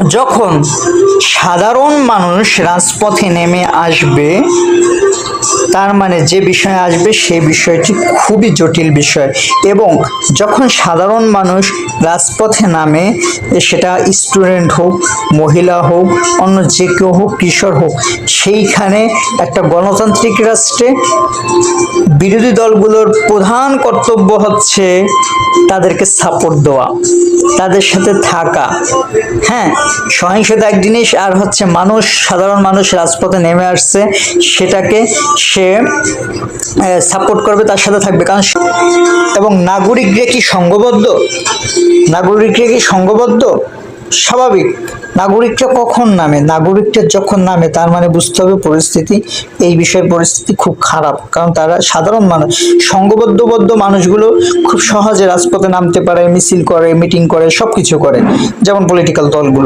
যখন সাধারণ মানুষ রাজপথে নেমে আসবে, তার মানে যে বিষয় আসবে সেই বিষয়টি খুবই জটিল বিষয়। এবং যখন সাধারণ মানুষ রাজপথে নামে, সেটা স্টুডেন্ট হোক, মহিলা হোক, অন্য যে কেউ হোক, কিশোর হোক, সেইখানে একটা গণতান্ত্রিক রাষ্ট্রে বিরোধী দলগুলোর প্রধান কর্তব্য হচ্ছে তাদেরকে সাপোর্ট দেওয়া, তাদের সাথে থাকা। হ্যাঁ, সহিংসতা এক জিনিস, আর হচ্ছে মানুষ, সাধারণ মানুষ রাজপথে নেমে আসছে, সেটাকে সে সাপোর্ট করবে, তার সাথে থাকবে। কারণ এবং নাগরিকরা কি সংঘবদ্ধ? নাগরিকরা কি সংঘবদ্ধ? স্বাভাবিক। নাগরিকরা কখন নামে? নাগরিকরা যখন নামে, তার মানে বুঝতে হবে পরিস্থিতি, এই বিষয়ে পরিস্থিতি খুব খারাপ। কারণ তারা সাধারণ মানুষ, সংঘবদ্ধ মানুষগুলো খুব সহজে রাজপথে নামতে পারে, মিছিল করে, মিটিং করে, সবকিছু করে, যেমন পলিটিক্যাল দলগুলো।